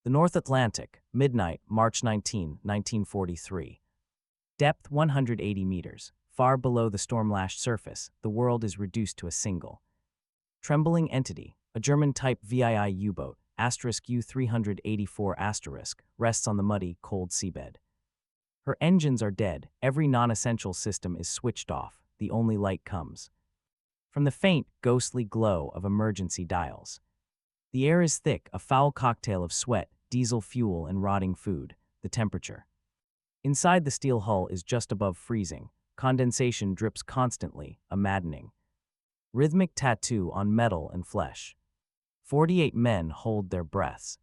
The North Atlantic, midnight, March 19, 1943. Depth 180 meters. Far below the storm-lashed surface, the world is reduced to a single trembling entity. A German Type VII U-boat, U-384 rests on the muddy, cold seabed. Her engines are dead, every non-essential system is switched off, the only light comes from the faint, ghostly glow of emergency dials. The air is thick, a foul cocktail of sweat, diesel fuel, and rotting food. The temperature inside the steel hull is just above freezing. Condensation drips constantly, a maddening rhythmic tattoo on metal and flesh. 48 men hold their breaths.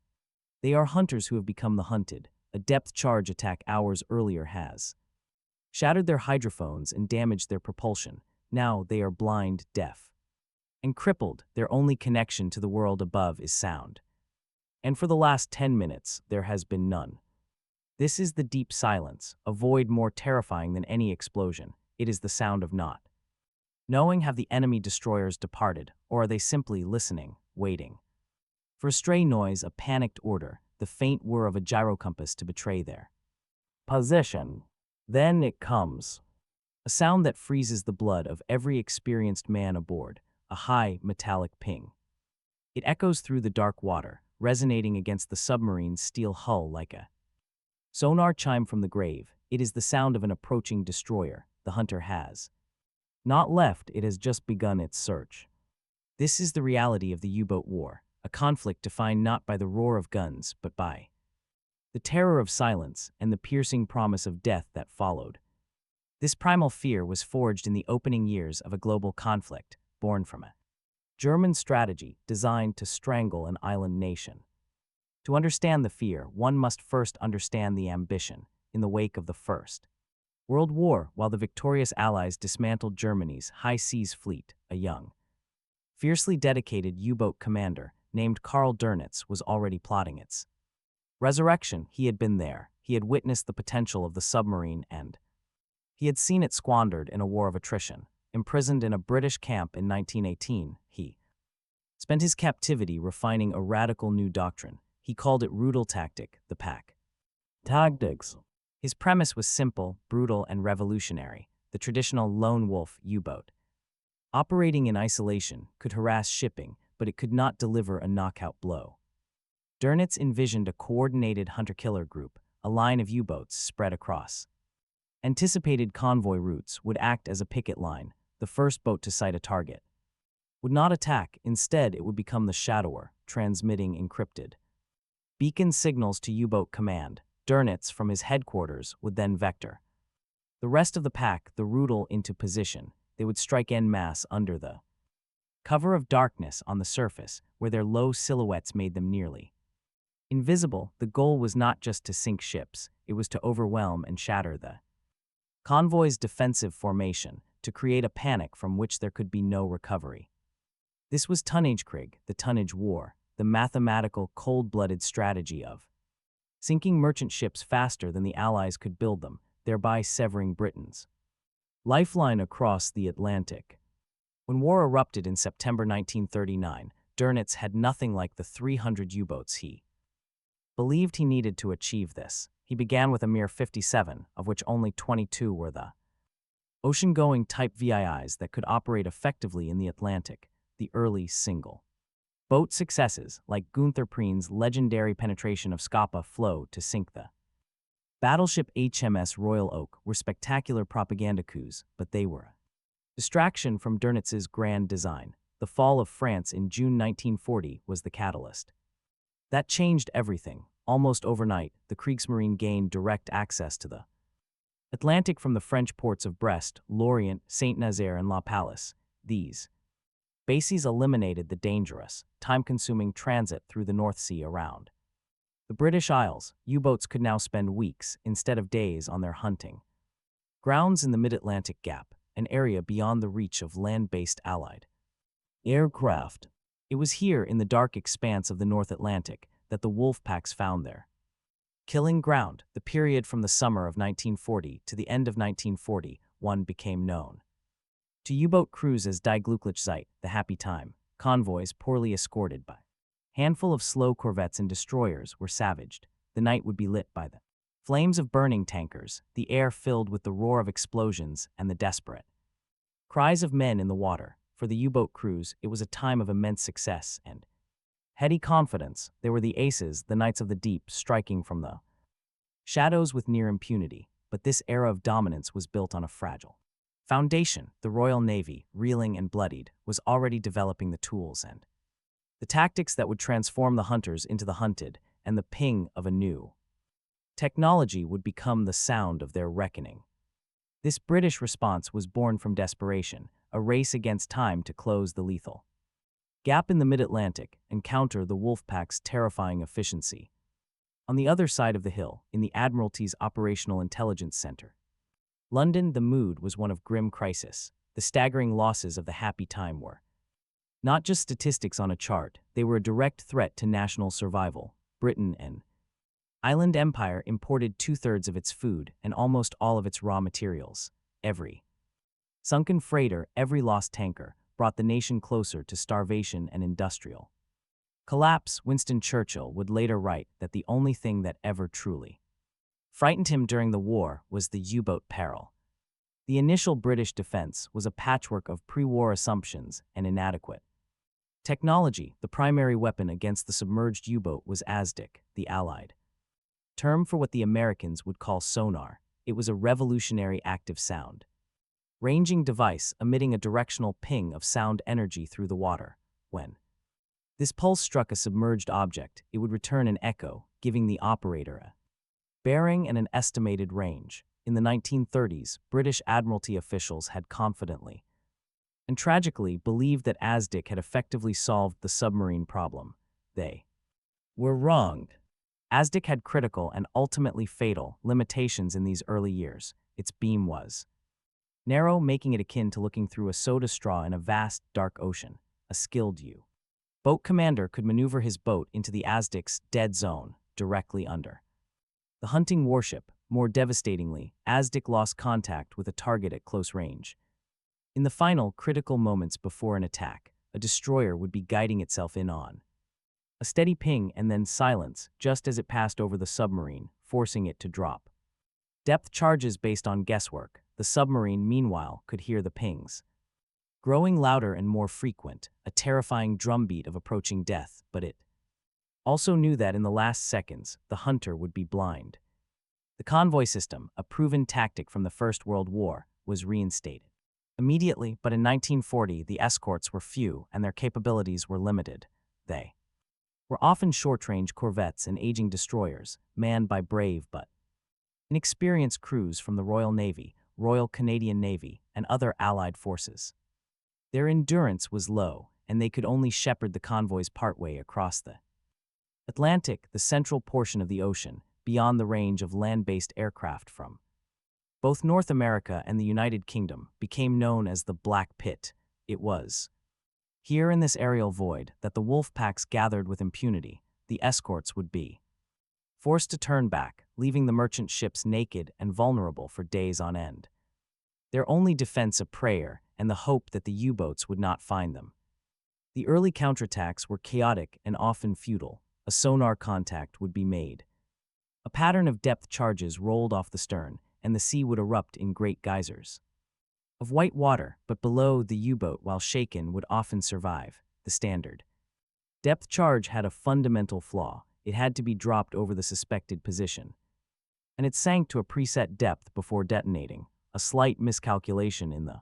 They are hunters who have become the hunted. A depth charge attack hours earlier has shattered their hydrophones and damaged their propulsion. Now they are blind, deaf, and crippled. Their only connection to the world above is sound. And for the last 10 minutes, there has been none. This is the deep silence, a void more terrifying than any explosion. It is the sound of not knowing. Have the enemy destroyers departed, or are they simply listening, waiting for a stray noise, a panicked order, the faint whir of a gyrocompass to betray their position? Then it comes. A sound that freezes the blood of every experienced man aboard, a high, metallic ping. It echoes through the dark water, resonating against the submarine's steel hull like a sonar chime from the grave. It is the sound of an approaching destroyer. The hunter has not left, it has just begun its search. This is the reality of the U-boat war, a conflict defined not by the roar of guns, but by the terror of silence and the piercing promise of death that followed. This primal fear was forged in the opening years of a global conflict, born from a German strategy designed to strangle an island nation. To understand the fear, one must first understand the ambition. In the wake of the First World War, while the victorious Allies dismantled Germany's high seas fleet, a young, fiercely dedicated U-boat commander named Karl Dönitz was already plotting its resurrection. He had been there, he had witnessed the potential of the submarine, and he had seen it squandered in a war of attrition. Imprisoned in a British camp in 1918, he spent his captivity refining a radical new doctrine. He called it Rudel Tactic, the pack tactics. His premise was simple, brutal, and revolutionary. The traditional lone wolf U-boat, operating in isolation, could harass shipping, but it could not deliver a knockout blow. Dönitz envisioned a coordinated hunter-killer group, a line of U-boats spread across anticipated convoy routes, would act as a picket line. The first boat to sight a target would not attack. Instead, it would become the shadower, transmitting encrypted beacon signals to U-boat command. Dönitz, from his headquarters, would then vector the rest of the pack, the Rudel, into position. They would strike en masse under the cover of darkness on the surface, where their low silhouettes made them nearly invisible. The goal was not just to sink ships, it was to overwhelm and shatter the convoy's defensive formation, to create a panic from which there could be no recovery. This was Tonnagekrieg, the tonnage war, the mathematical, cold-blooded strategy of sinking merchant ships faster than the Allies could build them, thereby severing Britain's lifeline across the Atlantic. When war erupted in September 1939, Dönitz had nothing like the 300 U-boats he believed he needed to achieve this. He began with a mere 57, of which only 22 were the ocean-going Type VIIs that could operate effectively in the Atlantic. The early single boat successes, like Gunther Preen's legendary penetration of Scapa Flow to sink the battleship HMS Royal Oak, were spectacular propaganda coups, but they were a distraction from Dönitz's grand design. The fall of France in June 1940 was the catalyst that changed everything. Almost overnight, the Kriegsmarine gained direct access to the Atlantic from the French ports of Brest, Lorient, Saint-Nazaire, and La Pallice. These bases eliminated the dangerous, time-consuming transit through the North Sea around the British Isles. U-boats could now spend weeks, instead of days, on their hunting grounds in the mid-Atlantic Gap, an area beyond the reach of land-based Allied aircraft. It was here, in the dark expanse of the North Atlantic, that the wolfpacks found their killing ground. The period from the summer of 1940 to the end of 1941 became known to U-boat crews as Die Glückliche Zeit, the happy time. Convoys poorly escorted by Handful of slow corvettes and destroyers were savaged. The night would be lit by the flames of burning tankers, the air filled with the roar of explosions and the desperate cries of men in the water. For the U-boat crews, it was a time of immense success and heady confidence. They were the aces, the knights of the deep, striking from the shadows with near impunity. But this era of dominance was built on a fragile foundation. The Royal Navy, reeling and bloodied, was already developing the tools and the tactics that would transform the hunters into the hunted, and the ping of a new technology would become the sound of their reckoning. This British response was born from desperation, a race against time to close the lethal gap in the mid-Atlantic and counter the wolfpack's terrifying efficiency. On the other side of the hill, in the Admiralty's Operational Intelligence Center, London, the mood was one of grim crisis. The staggering losses of the happy time were not just statistics on a chart, they were a direct threat to national survival. Britain, an island empire, imported 2/3 of its food and almost all of its raw materials. Every sunken freighter, every lost tanker, brought the nation closer to starvation and industrial collapse. Winston Churchill would later write that the only thing that ever truly frightened him during the war was the U-boat peril. The initial British defense was a patchwork of pre-war assumptions and inadequate technology. The primary weapon against the submerged U-boat was ASDIC, the Allied term for what the Americans would call sonar. It was a revolutionary active sound ranging device emitting a directional ping of sound energy through the water. When this pulse struck a submerged object, it would return an echo, giving the operator a bearing and an estimated range. In the 1930s, British Admiralty officials had confidently and tragically believed that ASDIC had effectively solved the submarine problem. They were wronged. ASDIC had critical and ultimately fatal limitations in these early years. Its beam was narrow, making it akin to looking through a soda straw in a vast, dark ocean. A skilled U-boat commander could maneuver his boat into the ASDIC's dead zone, directly under the hunting warship. More devastatingly, ASDIC lost contact with a target at close range. In the final, critical moments before an attack, a destroyer would be guiding itself in on a steady ping and then silence just as it passed over the submarine, forcing it to drop depth charges based on guesswork. The submarine, meanwhile, could hear the pings growing louder and more frequent, a terrifying drumbeat of approaching death, but it also knew that in the last seconds, the hunter would be blind. The convoy system, a proven tactic from the First World War, was reinstated immediately, but in 1940 the escorts were few and their capabilities were limited. They were often short-range corvettes and aging destroyers, manned by brave but inexperienced crews from the Royal Navy, Royal Canadian Navy, and other Allied forces. Their endurance was low, and they could only shepherd the convoys partway across the Atlantic, the central portion of the ocean, beyond the range of land-based aircraft from both North America and the United Kingdom, became known as the Black Pit. It was here in this aerial void that the wolfpacks gathered with impunity. The escorts would be forced to turn back, leaving the merchant ships naked and vulnerable for days on end. Their only defense a prayer and the hope that the U-boats would not find them. The early counterattacks were chaotic and often futile. A sonar contact would be made. A pattern of depth charges rolled off the stern, and the sea would erupt in great geysers of white water, but below the U-boat, while shaken, would often survive. The standard depth charge had a fundamental flaw. It had to be dropped over the suspected position, and it sank to a preset depth before detonating. A slight miscalculation in the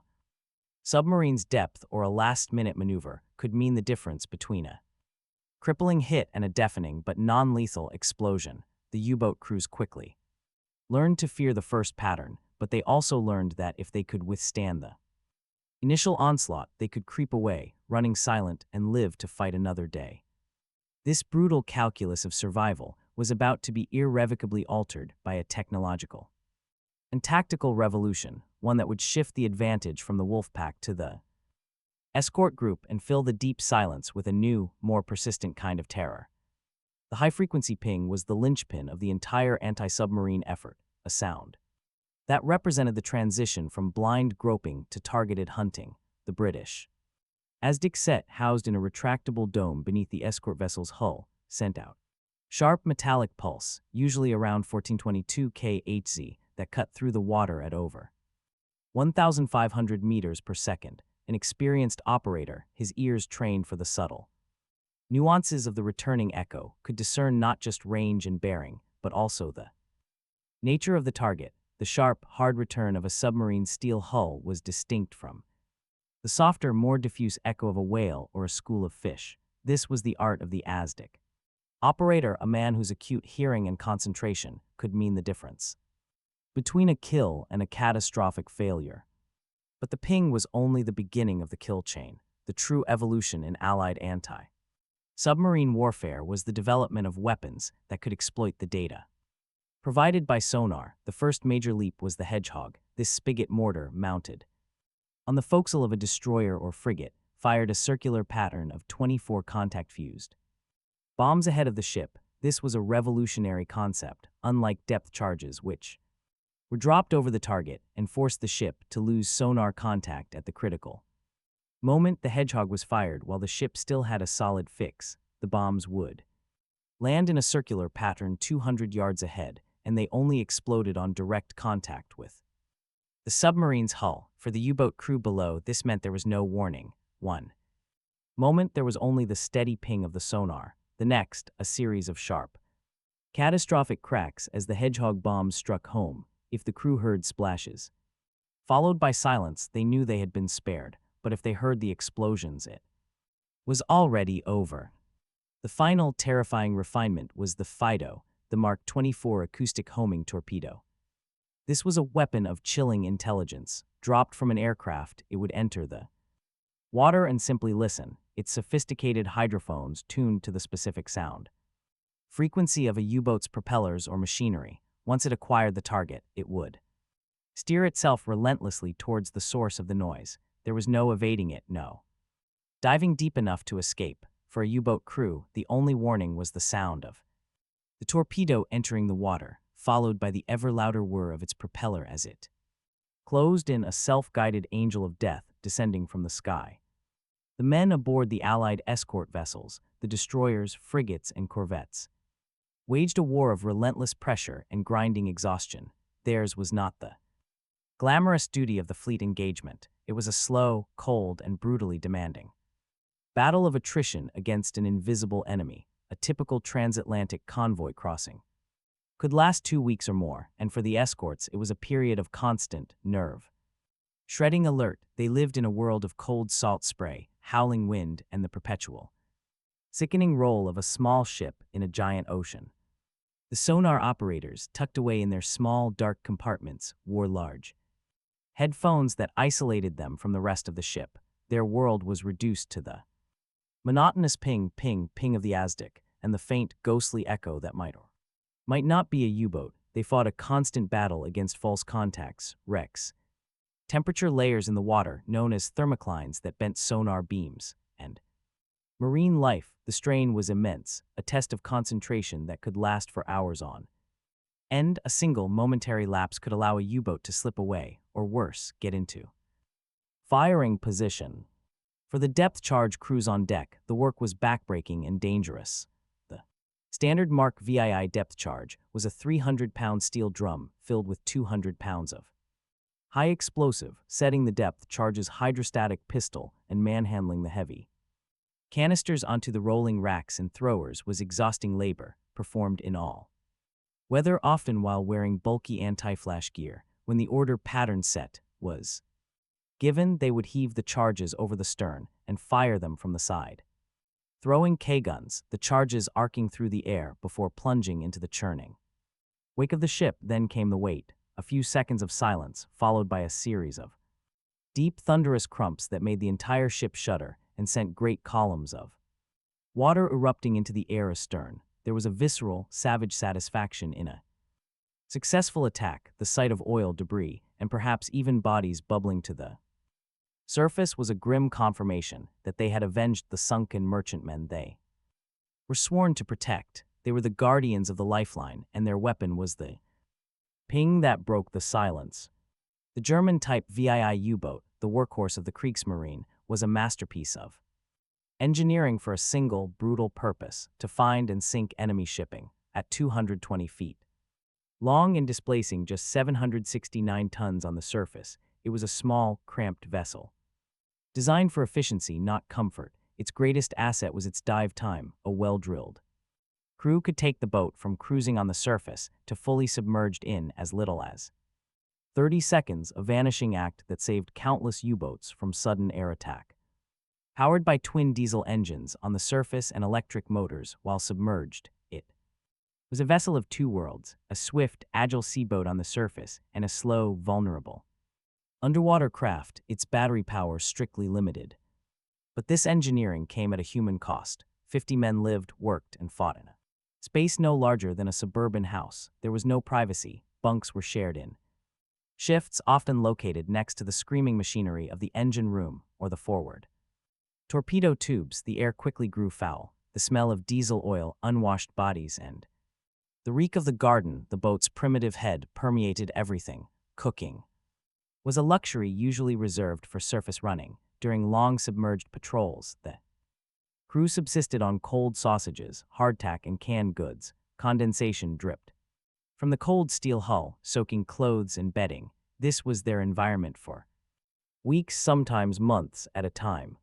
submarine's depth or a last-minute maneuver could mean the difference between a crippling hit and a deafening but non-lethal explosion. The U-boat crews quickly learned to fear the first pattern, but they also learned that if they could withstand the initial onslaught, they could creep away, running silent, and live to fight another day. This brutal calculus of survival was about to be irrevocably altered by a technological and tactical revolution, one that would shift the advantage from the wolfpack to the escort group and fill the deep silence with a new, more persistent kind of terror. The high-frequency ping was the linchpin of the entire anti-submarine effort, a sound that represented the transition from blind groping to targeted hunting. The British ASDIC set housed in a retractable dome beneath the escort vessel's hull, sent out sharp metallic pulse, usually around 1422 kHz, that cut through the water at over 1,500 meters per second. An experienced operator, his ears trained for the subtle nuances of the returning echo, could discern not just range and bearing, but also the nature of the target. The sharp, hard return of a submarine's steel hull was distinct from the softer, more diffuse echo of a whale or a school of fish. This was the art of the ASDIC operator, a man whose acute hearing and concentration could mean the difference between a kill and a catastrophic failure. But the ping was only the beginning of the kill chain. The true evolution in Allied anti-submarine warfare was the development of weapons that could exploit the data provided by sonar. The first major leap was the Hedgehog. This spigot mortar, mounted on the forecastle of a destroyer or frigate, fired a circular pattern of 24 contact-fused bombs ahead of the ship. This was a revolutionary concept, unlike depth charges, which were dropped over the target and forced the ship to lose sonar contact at the critical moment. The Hedgehog was fired while the ship still had a solid fix. The bombs would land in a circular pattern 200 yards ahead, and they only exploded on direct contact with the submarine's hull. For the U-boat crew below, this meant there was no warning. One moment, there was only the steady ping of the sonar. The next, a series of sharp, catastrophic cracks as the Hedgehog bombs struck home. If the crew heard splashes followed by silence, they knew they had been spared. But if they heard the explosions, it was already over. The final terrifying refinement was the FIDO, the Mark 24 acoustic homing torpedo. This was a weapon of chilling intelligence. Dropped from an aircraft, it would enter the water and simply listen, its sophisticated hydrophones tuned to the specific sound frequency of a U-boat's propellers or machinery. Once it acquired the target, it would steer itself relentlessly towards the source of the noise. There was no evading it, no diving deep enough to escape. For a U-boat crew, the only warning was the sound of the torpedo entering the water, followed by the ever louder whir of its propeller as it closed in, a self-guided angel of death descending from the sky. The men aboard the Allied escort vessels, the destroyers, frigates, and corvettes, waged a war of relentless pressure and grinding exhaustion. Theirs was not the glamorous duty of the fleet engagement. It was a slow, cold, and brutally demanding battle of attrition against an invisible enemy. A typical transatlantic convoy crossing could last 2 weeks or more, and for the escorts, it was a period of constant, nerve-shredding alert. They lived in a world of cold salt spray, howling wind, and the perpetual, sickening roll of a small ship in a giant ocean. The sonar operators, tucked away in their small, dark compartments, wore large headphones that isolated them from the rest of the ship. Their world was reduced to the monotonous ping, ping, ping of the ASDIC, and the faint, ghostly echo that might not be a U-boat. They fought a constant battle against false contacts, wrecks, temperature layers in the water known as thermoclines that bent sonar beams, and marine life. The strain was immense, a test of concentration that could last for hours on end. A single momentary lapse could allow a U-boat to slip away, or worse, get into firing position. For the depth charge crews on deck, the work was backbreaking and dangerous. The standard Mark VII depth charge was a 300-pound steel drum filled with 200 pounds of high explosive, setting the depth charge's hydrostatic pistol and manhandling the heavy canisters onto the rolling racks and throwers was exhausting labor, performed in all weather, often while wearing bulky anti-flash gear. When the order pattern set was given, they would heave the charges over the stern and fire them from the side, throwing K-guns, the charges arcing through the air before plunging into the churning wake of the ship. Then came the wait, a few seconds of silence, followed by a series of deep, thunderous crumps that made the entire ship shudder and sent great columns of water erupting into the air astern. There was a visceral, savage satisfaction in a successful attack. The sight of oil, debris, and perhaps even bodies bubbling to the surface was a grim confirmation that they had avenged the sunken merchantmen they were sworn to protect. They were the guardians of the lifeline, and their weapon was the ping that broke the silence. The German Type VII U-boat, the workhorse of the Kriegsmarine, was a masterpiece of engineering for a single, brutal purpose: to find and sink enemy shipping at 220 feet. Long and displacing just 769 tons on the surface, it was a small, cramped vessel. Designed for efficiency, not comfort, its greatest asset was its dive time, a well-drilled crew could take the boat from cruising on the surface to fully submerged in as little as 30 seconds, a vanishing act that saved countless U-boats from sudden air attack. Powered by twin diesel engines on the surface and electric motors while submerged, it was a vessel of two worlds: a swift, agile seaboat on the surface and a slow, vulnerable underwater craft, its battery power strictly limited. But this engineering came at a human cost. 50 men lived, worked, and fought in a space no larger than a suburban house. There was no privacy. Bunks were shared in shifts, often located next to the screaming machinery of the engine room or the forward torpedo tubes. The air quickly grew foul. The smell of diesel oil, unwashed bodies, and the reek of the garden, the boat's primitive head, permeated everything. Cooking was a luxury usually reserved for surface running. During long submerged patrols, the crew subsisted on cold sausages, hardtack, and canned goods. Condensation dripped from the cold steel hull, soaking clothes and bedding. This was their environment for weeks, sometimes months at a time.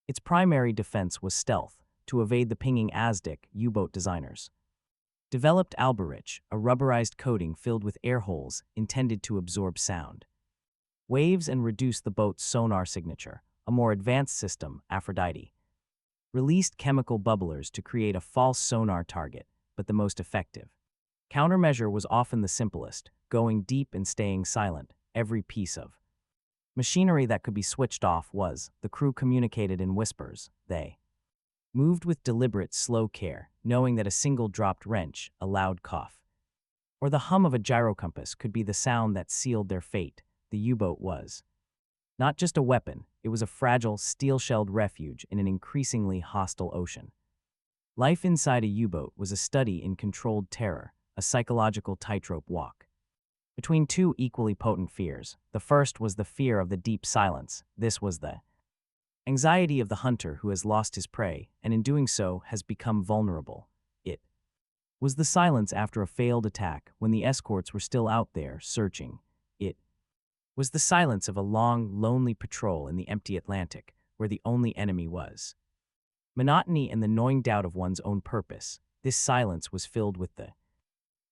Its primary defense was stealth, to evade the pinging ASDIC U-boat designers developed Alberich, a rubberized coating filled with air holes intended to absorb sound waves and reduce the boat's sonar signature. A more advanced system, Aphrodite, released chemical bubblers to create a false sonar target, but the most effective countermeasure was often the simplest: going deep and staying silent. Every piece of machinery that could be switched off was. The crew communicated in whispers. They moved with deliberate, slow care, knowing that a single dropped wrench, a loud cough, or the hum of a gyrocompass could be the sound that sealed their fate. The U-boat was not just a weapon, it was a fragile, steel-shelled refuge in an increasingly hostile ocean. Life inside a U-boat was a study in controlled terror, a psychological tightrope walk between two equally potent fears. The first was the fear of the deep silence. This was the anxiety of the hunter who has lost his prey, and in doing so has become vulnerable. It was the silence after a failed attack, when the escorts were still out there searching. It was the silence of a long, lonely patrol in the empty Atlantic, where the only enemy was monotony and the gnawing doubt of one's own purpose. This silence was filled with the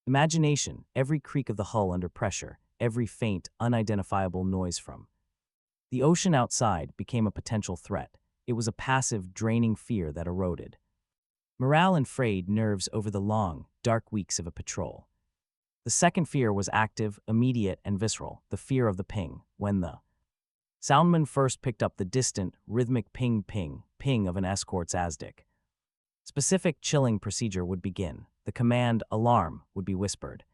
imagination, every creak of the hull under pressure, every faint, unidentifiable noise from the ocean outside became a potential threat. It was a passive, draining fear that eroded morale and frayed nerves over the long, dark weeks of a patrol. The second fear was active, immediate, and visceral: the fear of the ping. When the soundman first picked up the distant, rhythmic ping-ping-ping of an escort's ASDIC, specific chilling procedure would begin. The command, alarm, would be whispered.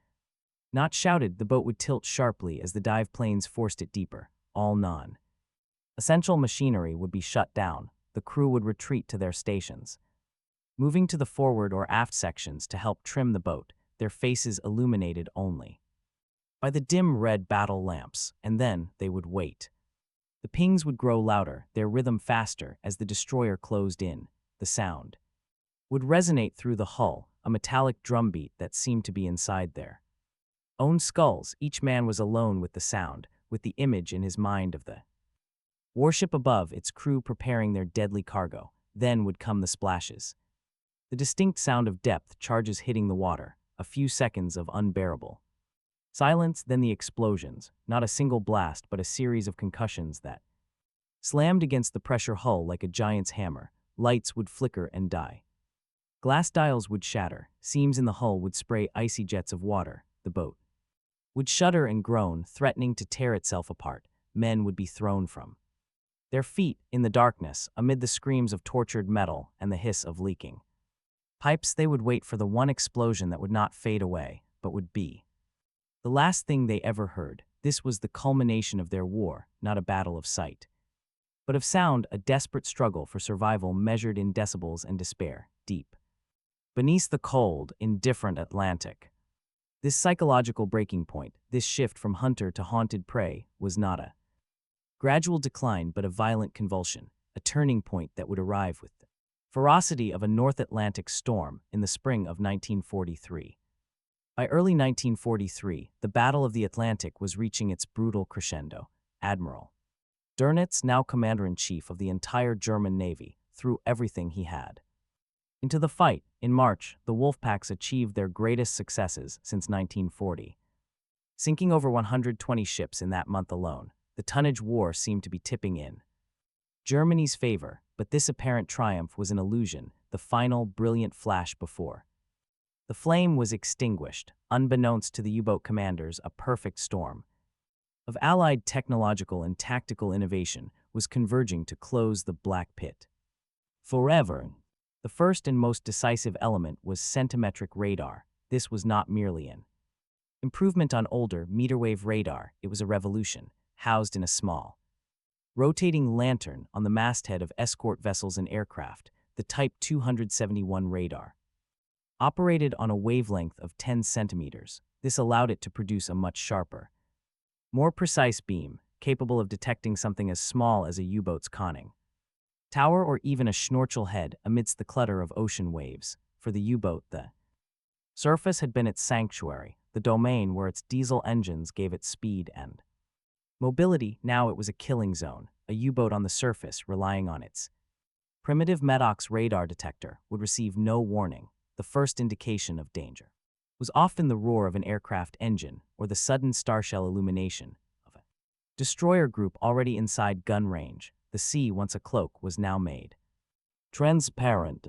Not shouted. The boat would tilt sharply as the dive planes forced it deeper. All non-essential machinery would be shut down. The crew would retreat to their stations, moving to the forward or aft sections to help trim the boat, their faces illuminated only by the dim red battle lamps, and then they would wait. The pings would grow louder, their rhythm faster as the destroyer closed in. The sound would resonate through the hull, a metallic drumbeat that seemed to be inside their own skulls. Each man was alone with the sound, with the image in his mind of the warship above, its crew preparing their deadly cargo. Then would come the splashes, the distinct sound of depth charges hitting the water, a few seconds of unbearable silence, then the explosions, not a single blast but a series of concussions that slammed against the pressure hull like a giant's hammer. Lights would flicker and die. Glass dials would shatter, seams in the hull would spray icy jets of water. The boat would shudder and groan, threatening to tear itself apart. Men would be thrown from their feet in the darkness, amid the screams of tortured metal and the hiss of leaking pipes. They would wait for the one explosion that would not fade away, but would be the last thing they ever heard. This was the culmination of their war, not a battle of sight, but of sound, a desperate struggle for survival measured in decibels and despair, deep beneath the cold, indifferent Atlantic. This psychological breaking point, this shift from hunter to haunted prey, was not a gradual decline but a violent convulsion. a turning point that would arrive with the ferocity of a North Atlantic storm in the spring of 1943. By early 1943, the Battle of the Atlantic was reaching its brutal crescendo. Admiral Dönitz, now commander-in-chief of the entire German Navy, threw everything he had into the fight. In March, the wolfpacks achieved their greatest successes since 1940. Sinking over 120 ships in that month alone, the tonnage war seemed to be tipping in Germany's favor, but this apparent triumph was an illusion, the final, brilliant flash before the flame was extinguished. Unbeknownst to the U-boat commanders, a perfect storm of Allied technological and tactical innovation was converging to close the Black Pit forever. The first and most decisive element was centimetric radar. This was not merely an improvement on older meter-wave radar, it was a revolution, housed in a small, rotating lantern on the masthead of escort vessels and aircraft. The Type 271 radar operated on a wavelength of 10 centimeters. This allowed it to produce a much sharper, more precise beam, capable of detecting something as small as a U-boat's conning tower or even a schnorchel head amidst the clutter of ocean waves. For the U-boat, the surface had been its sanctuary, the domain where its diesel engines gave it speed and mobility. Now it was a killing zone. A U-boat on the surface, relying on its primitive Medox radar detector, would receive no warning. The first indication of danger was often the roar of an aircraft engine or the sudden starshell illumination of a destroyer group already inside gun range. The sea, once a cloak, was now made transparent.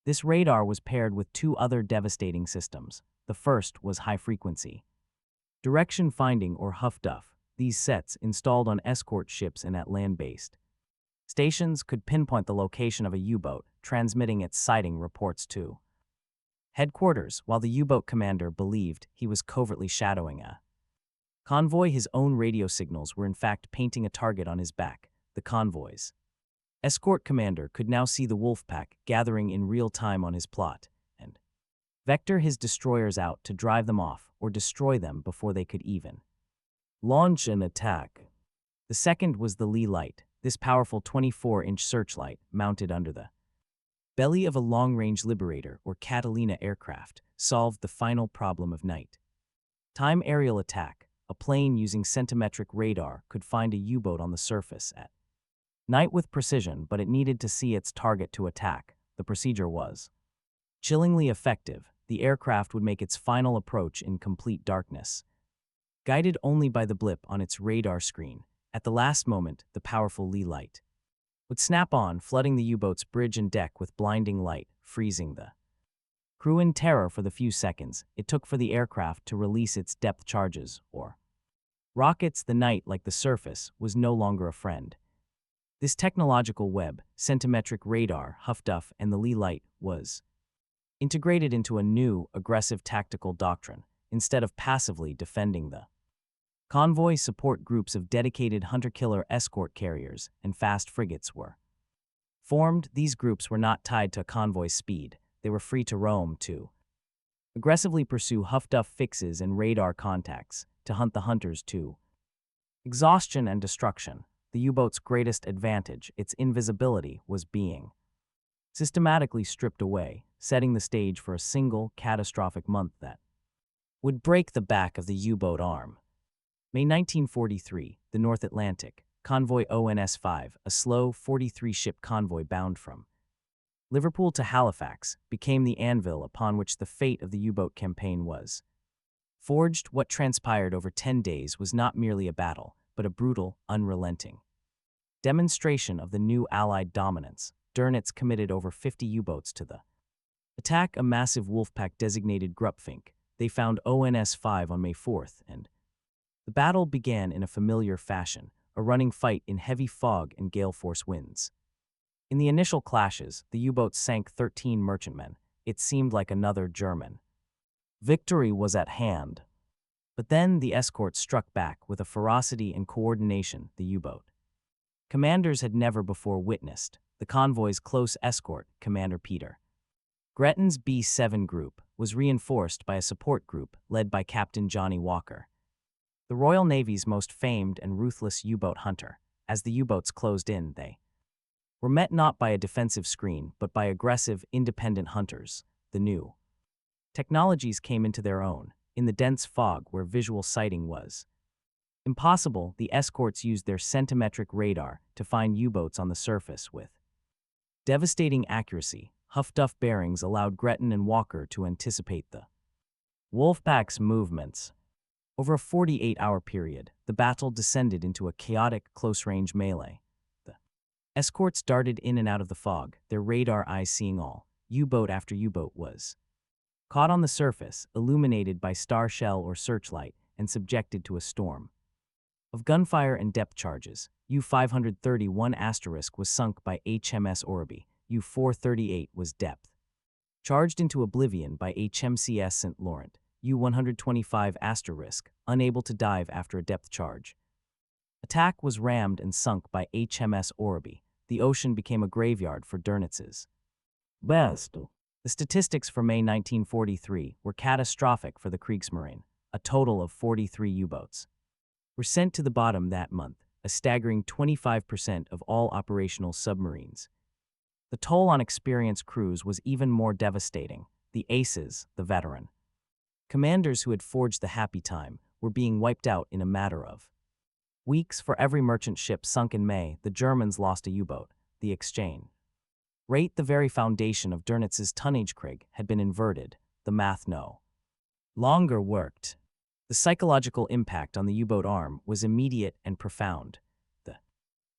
This radar was paired with two other devastating systems. The first was high-frequency direction finding, or HFDUF. These sets, installed on escort ships and at land-based stations, could pinpoint the location of a U-boat, transmitting its sighting reports to headquarters. While the U-boat commander believed he was covertly shadowing a convoy, his own radio signals were in fact painting a target on his back. The convoy's escort commander could now see the wolfpack gathering in real time on his plot and vector his destroyers out to drive them off or destroy them before they could even launch an attack. The second was the Lee light. This powerful 24-inch searchlight, mounted under the belly of a long-range Liberator or Catalina aircraft, solved the final problem of night time aerial attack. A plane using centimetric radar could find a U-boat on the surface at night with precision, but it needed to see its target to attack. The procedure was chillingly effective. The aircraft would make its final approach in complete darkness, guided only by the blip on its radar screen. At the last moment, the powerful Lee light would snap on, flooding the U-boat's bridge and deck with blinding light, freezing the crew in terror for the few seconds it took for the aircraft to release its depth charges or rockets. The night, like the surface, was no longer a friend. This technological web, centimetric radar, HFDUF, and the Lee light, was integrated into a new, aggressive tactical doctrine. Instead of passively defending the convoy, support groups of dedicated hunter-killer escort carriers and fast frigates were formed. These groups were not tied to a convoy's speed. They were free to roam, to aggressively pursue HFDUF fixes and radar contacts, to hunt the hunters to exhaustion and destruction. The U-boat's greatest advantage, its invisibility, was being systematically stripped away, setting the stage for a single, catastrophic month that would break the back of the U-boat arm. May 1943, the North Atlantic, convoy ONS-5, a slow 43-ship convoy bound from Liverpool to Halifax, became the anvil upon which the fate of the U-boat campaign was forged. What transpired over 10 days was not merely a battle, but a brutal, unrelenting demonstration of the new Allied dominance. Dönitz committed over 50 U-boats to the attack, a massive wolfpack designated Grupfink. They found ONS-5 on May 4th, and the battle began in a familiar fashion, a running fight in heavy fog and gale-force winds. In the initial clashes, the U-boats sank 13 merchantmen. It seemed like another German victory was at hand. But then the escort struck back with a ferocity and coordination the U-boat commanders had never before witnessed. The convoy's close escort, Commander Peter Gretton's B-7 group, was reinforced by a support group led by Captain Johnny Walker, the Royal Navy's most famed and ruthless U-boat hunter. As the U-boats closed in, they were met not by a defensive screen but by aggressive, independent hunters. The new technologies came into their own. In the dense fog where visual sighting was impossible, the escorts used their centimetric radar to find U-boats on the surface with devastating accuracy. Huff-duff bearings allowed Gretton and Walker to anticipate the wolfpack's movements. Over a 48-hour period, the battle descended into a chaotic, close-range melee. The escorts darted in and out of the fog, their radar eyes seeing all. U-boat after U-boat was caught on the surface, illuminated by star shell or searchlight, and subjected to a storm of gunfire and depth charges. U-531* was sunk by HMS Orby. U-438 was depth charged into oblivion by HMCS St. Laurent. U-125*, unable to dive after a depth charge. Attack was rammed and sunk by HMS Orby. The ocean became a graveyard for Dönitz's best. The statistics for May 1943 were catastrophic for the Kriegsmarine. A total of 43 U-boats were sent to the bottom that month, a staggering 25% of all operational submarines. The toll on experienced crews was even more devastating. The aces, the veteran commanders who had forged the happy time, were being wiped out in a matter of weeks. For every merchant ship sunk in May, the Germans lost a U-boat. The exchange rate, the very foundation of Dönitz's Tonnagekrieg, had been inverted. The math no longer worked. The psychological impact on the U-boat arm was immediate and profound. The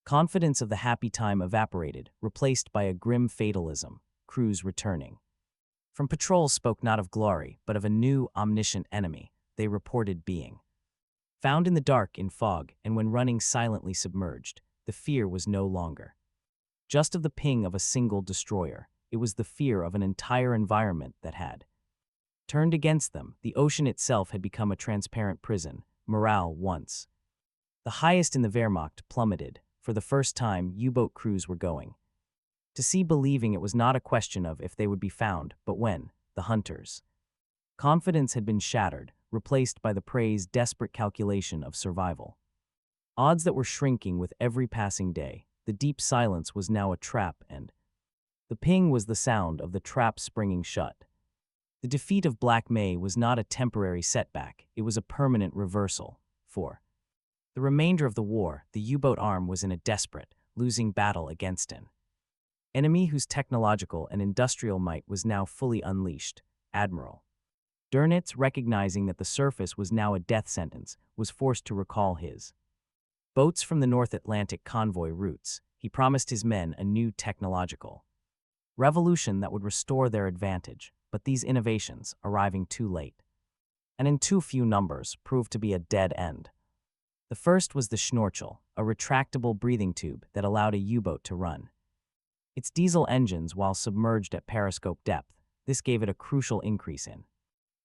confidence of the happy time evaporated, replaced by a grim fatalism. Crews returning from patrols spoke not of glory, but of a new, omniscient enemy. They reported being found in the dark in fog, and when running silently submerged, the fear was no longer just of the ping of a single destroyer. It was the fear of an entire environment that had turned against them. The ocean itself had become a transparent prison. Morale, once the highest in the Wehrmacht, plummeted. For the first time, U-boat crews were going to sea believing it was not a question of if they would be found, but when. The hunters' confidence had been shattered, replaced by the prey's desperate calculation of survival. Odds that were shrinking with every passing day. The deep silence was now a trap, and the ping was the sound of the trap springing shut. The defeat of Black May was not a temporary setback, it was a permanent reversal. For the remainder of the war, the U-boat arm was in a desperate, losing battle against an enemy whose technological and industrial might was now fully unleashed. Admiral Dönitz, recognizing that the surface was now a death sentence, was forced to recall his boats from the North Atlantic convoy routes. He promised his men a new technological revolution that would restore their advantage, but these innovations, arriving too late and in too few numbers, proved to be a dead end. The first was the Schnorchel, a retractable breathing tube that allowed a U-boat to run its diesel engines while submerged at periscope depth. This gave it a crucial increase in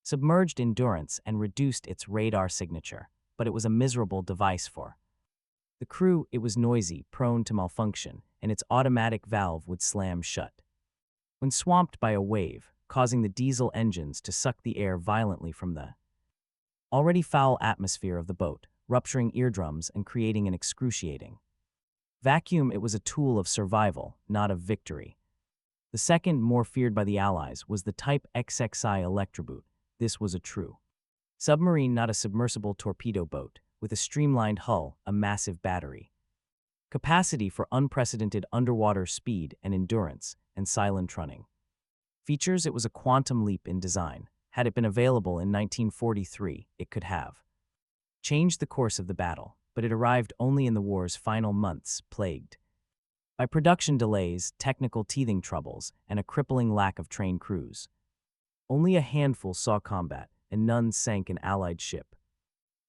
submerged endurance and reduced its radar signature, but it was a miserable device for the crew. It was noisy, prone to malfunction, and its automatic valve would slam shut when swamped by a wave, causing the diesel engines to suck the air violently from the already foul atmosphere of the boat, rupturing eardrums and creating an excruciating vacuum. It was a tool of survival, not of victory. The second, more feared by the Allies, was the Type XXI Electroboot. This was a true submarine, not a submersible torpedo boat, with a streamlined hull, a massive battery capacity for unprecedented underwater speed and endurance, and silent running features. It was a quantum leap in design. Had it been available in 1943, it could have changed the course of the battle, but it arrived only in the war's final months, plagued by production delays, technical teething troubles, and a crippling lack of trained crews. Only a handful saw combat, and none sank an Allied ship.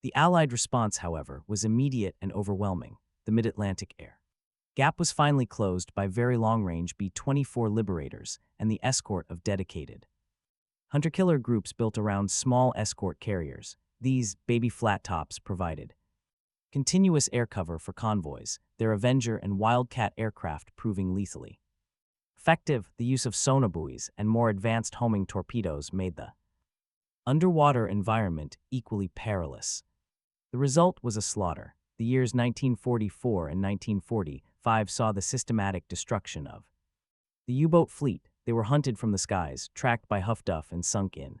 The Allied response, however, was immediate and overwhelming. The mid-Atlantic air gap was finally closed by very long-range B-24 Liberators and the escort of dedicated hunter-killer groups built around small escort carriers. These baby flat tops provided continuous air cover for convoys, their Avenger and Wildcat aircraft proving lethally effective. The use of sonobuoys and more advanced homing torpedoes made the underwater environment equally perilous. The result was a slaughter. the years 1944 and 1945 saw the systematic destruction of the U-boat fleet. They were hunted from the skies, tracked by Huffduff and sunk in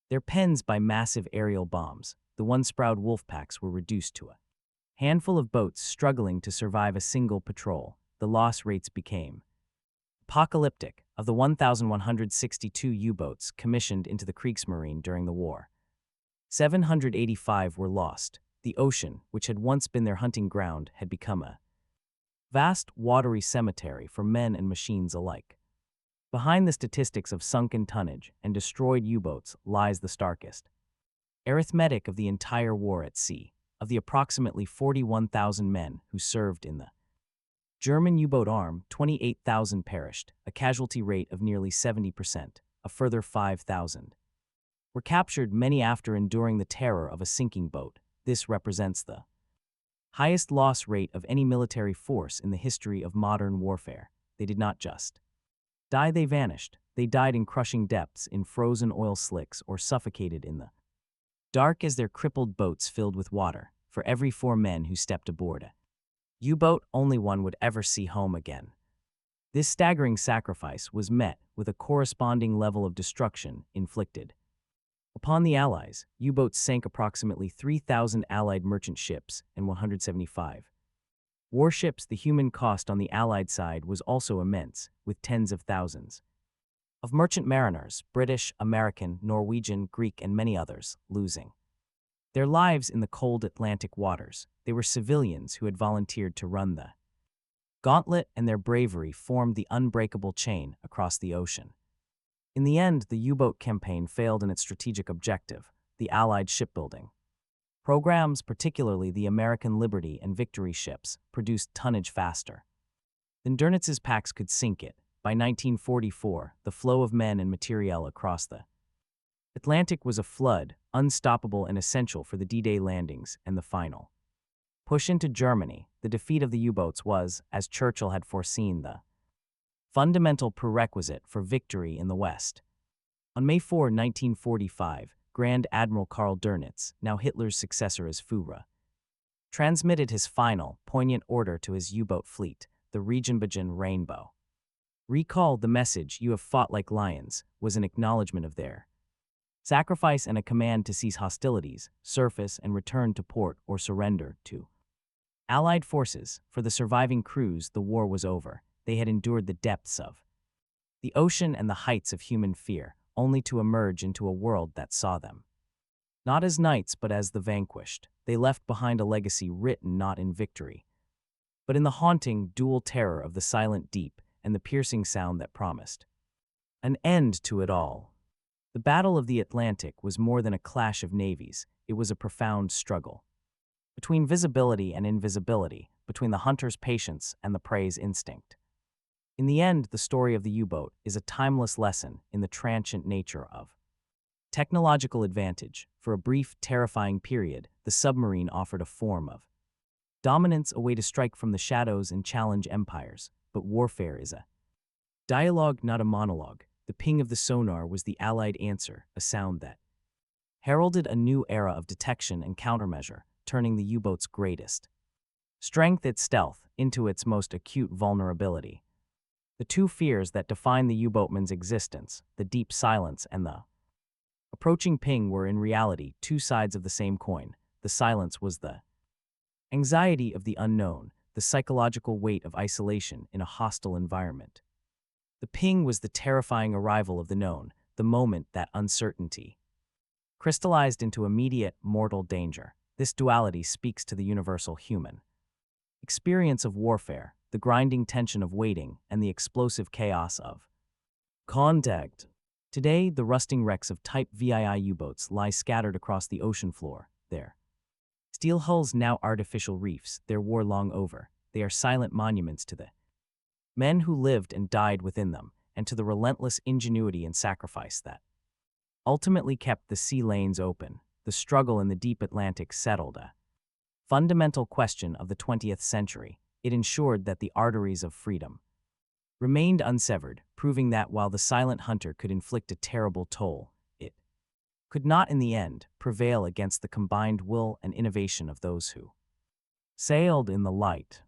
their pens by massive aerial bombs. The once-proud wolfpacks were reduced to a handful of boats struggling to survive a single patrol. The loss rates became apocalyptic. Of the 1,162 U-boats commissioned into the Kriegsmarine during the war, 785 were lost. The ocean, which had once been their hunting ground, had become a vast, watery cemetery for men and machines alike. Behind the statistics of sunken tonnage and destroyed U-boats lies the starkest arithmetic of the entire war at sea. Of the approximately 41,000 men who served in the German U-boat arm, 28,000 perished, a casualty rate of nearly 70%. A further 5,000 were captured, many after enduring the terror of a sinking boat. This represents the highest loss rate of any military force in the history of modern warfare. They did not just die, they vanished. They died in crushing depths, in frozen oil slicks, or suffocated in the dark as their crippled boats filled with water. For every 4 men who stepped aboard a U-boat, only one would ever see home again. This staggering sacrifice was met with a corresponding level of destruction inflicted upon the Allies. U-boats sank approximately 3,000 Allied merchant ships and 175 warships. The human cost on the Allied side was also immense, with tens of thousands of merchant mariners, British, American, Norwegian, Greek, and many others, losing their lives in the cold Atlantic waters. They were civilians who had volunteered to run the gauntlet, and their bravery formed the unbreakable chain across the ocean. In the end, the U-boat campaign failed in its strategic objective, the Allied shipbuilding programs, particularly the American Liberty and Victory ships, produced tonnage faster than Dönitz's packs could sink it. By 1944, the flow of men and materiel across the Atlantic was a flood, unstoppable and essential for the D-Day landings and the final push into Germany. The defeat of the U-boats was, as Churchill had foreseen, the fundamental prerequisite for victory in the West. On May 4, 1945, Grand Admiral Karl Dönitz, now Hitler's successor as Führer, transmitted his final, poignant order to his U-boat fleet, the Regenbogen Rainbow. Recall the message, "You have fought like lions," was an acknowledgement of their sacrifice and a command to cease hostilities, surface and return to port, or surrender to Allied forces. For the surviving crews, the war was over. They had endured the depths of the ocean and the heights of human fear, only to emerge into a world that saw them not as knights but as the vanquished. They left behind a legacy written not in victory, but in the haunting, dual terror of the silent deep and the piercing sound that promised an end to it all. The Battle of the Atlantic was more than a clash of navies. It was a profound struggle between visibility and invisibility, between the hunter's patience and the prey's instinct. In the end, the story of the U-boat is a timeless lesson in the transient nature of technological advantage. For a brief, terrifying period, the submarine offered a form of dominance, a way to strike from the shadows and challenge empires. But warfare is a dialogue, not a monologue. The ping of the sonar was the Allied answer, a sound that heralded a new era of detection and countermeasure, turning the U-boat's greatest strength, its stealth, into its most acute vulnerability. The two fears that define the U-boatman's existence, the deep silence and the approaching ping, were in reality two sides of the same coin. The silence was the anxiety of the unknown, the psychological weight of isolation in a hostile environment. The ping was the terrifying arrival of the known, the moment that uncertainty crystallized into immediate, mortal danger. This duality speaks to the universal human experience of warfare, the grinding tension of waiting and the explosive chaos of contact. Today, the rusting wrecks of Type VII U-boats lie scattered across the ocean floor. Their steel hulls now artificial reefs, their war long over. They are silent monuments to the men who lived and died within them, and to the relentless ingenuity and sacrifice that ultimately kept the sea lanes open. The struggle in the deep Atlantic settled a fundamental question of the 20th century. It ensured that the arteries of freedom remained unsevered, proving that while the silent hunter could inflict a terrible toll, it could not in the end prevail against the combined will and innovation of those who sailed in the light.